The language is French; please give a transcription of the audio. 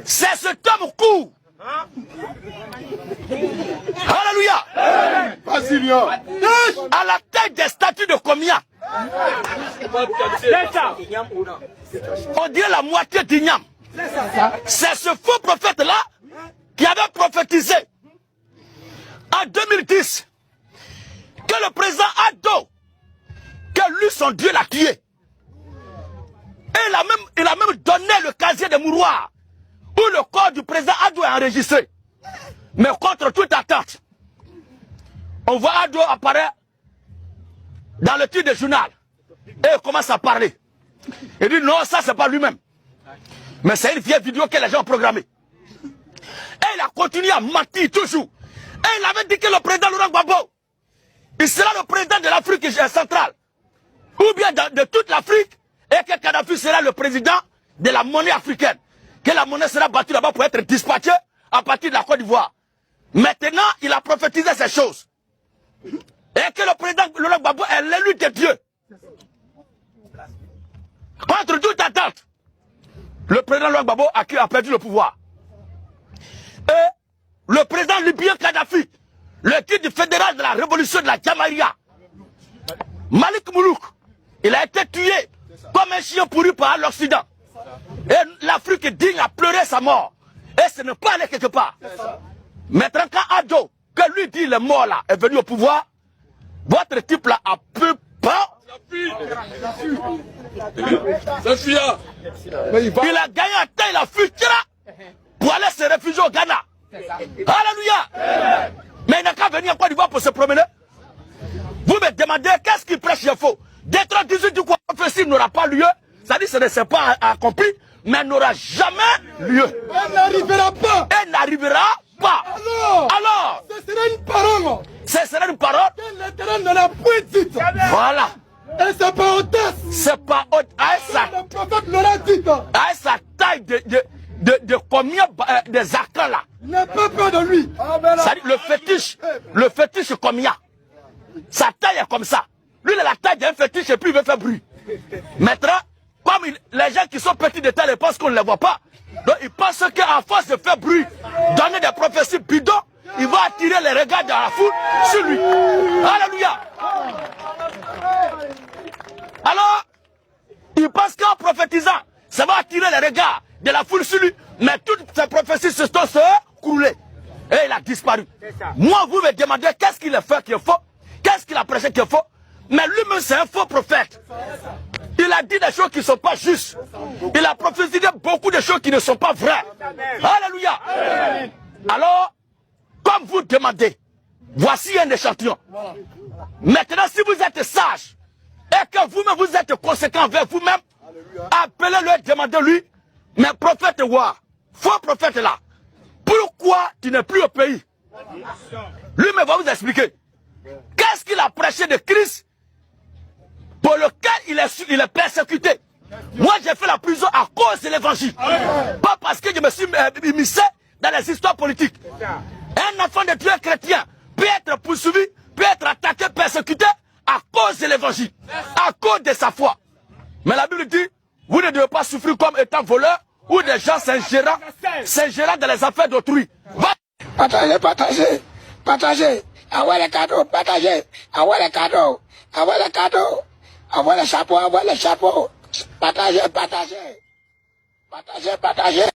C'est cet homme court. Alléluia. À la tête des statues de combien? On dirait la moitié d'igname. C'est ce faux prophète-là qui avait prophétisé en 2010 que le président Ado, que lui, son Dieu, l'a tué. Et il a même donné le casier de mouroir où le corps du président Ado est enregistré. Mais contre toute attente, on voit Ado apparaître dans le titre du journal. Et il commence à parler. Il dit non, ça c'est pas lui-même. Mais c'est une vieille vidéo que les gens ont programmée. Et il a continué à mentir toujours. Et il avait dit que le président Laurent Gbagbo, il sera le président de l'Afrique centrale. Ou bien de toute l'Afrique. Et que Kadhafi sera le président de la monnaie africaine. Que la monnaie sera battue là-bas pour être dispatchée à partir de la Côte d'Ivoire. Maintenant, il a prophétisé ces choses. Et que le président Laurent Gbagbo est l'élu de Dieu. Contre toute attente, le président Laurent Gbagbo a perdu le pouvoir. Et le président libyen Kadhafi, le titre fédéral de la révolution de la Jamaïria, Malik Moulouk, il a été tué comme un chien pourri par l'Occident. Et l'Afrique digne a pleuré sa mort. Et ce n'est pas allé quelque part. Maintenant, quand Ado, que lui dit le mort là, est venu au pouvoir, votre type là a peu pas. Il a gagné un temps, il a fui pour aller se réfugier au Ghana. Alléluia. Mais il n'a qu'à venir à Côte d'Ivoire pour se promener. Vous me demandez qu'est-ce qui prêche le faux. Détroit 18 du quoi prophétie n'aura pas lieu. Ça dit que ce ne s'est pas accompli, mais n'aura jamais lieu. Elle n'arrivera pas. Elle n'arrivera pas. Alors, ce serait une parole. Ce serait une parole que l'Éternel ne l'a point dite. Voilà. Et c'est pas audace. C'est pas audace. Le prophète l'aura dit. À sa taille de combien des acteurs là. N'aie pas peur de lui. Ça dit le fétiche combien. Sa taille est comme ça. Lui, il a la taille d'un fétiche et puis il veut faire bruit. Maintenant, comme les gens qui sont petits de taille, ils pensent qu'on ne les voit pas. Donc, ils pensent qu'à force de faire bruit, donner des prophéties bidons, il va attirer les regards de la foule sur lui. Alléluia. Alors, il pense qu'en prophétisant, ça va attirer les regards de la foule sur lui. Mais toutes ces prophéties se sont écroulées. Et il a disparu. Moi, vous me demandez qu'est-ce qu'il a fait qui est faux, qu'est-ce qu'il a prêché qui est faux. Mais lui-même, c'est un faux prophète. Il a dit des choses qui ne sont pas justes. Il a prophétisé beaucoup de choses qui ne sont pas vraies. Alléluia. Alors, comme vous demandez, voici un échantillon. Maintenant, si vous êtes sage et que vous-même vous êtes conséquent envers vous-même, appelez-le et demandez-lui, mais prophète War, faux prophète là, pourquoi tu n'es plus au pays? Lui-même va vous expliquer. Qu'est-ce qu'il a prêché de Christ pour lequel il est persécuté? Moi, j'ai fait la prison à cause de l'évangile. Pas parce que je me suis immiscé dans les histoires politiques. Un enfant de Dieu chrétien peut être poursuivi, peut être attaqué, persécuté à cause de l'évangile, à cause de sa foi. Mais la Bible dit, vous ne devez pas souffrir comme étant voleur ou des gens s'ingérant dans les affaires d'autrui. Partagez, partagez, partagez. Avoir les cadeaux, partagez. Avoir les cadeaux, avoir les cadeaux. Avoir les chapeaux, avoir les chapeaux. Partagez, partagez. Partagez, partagez.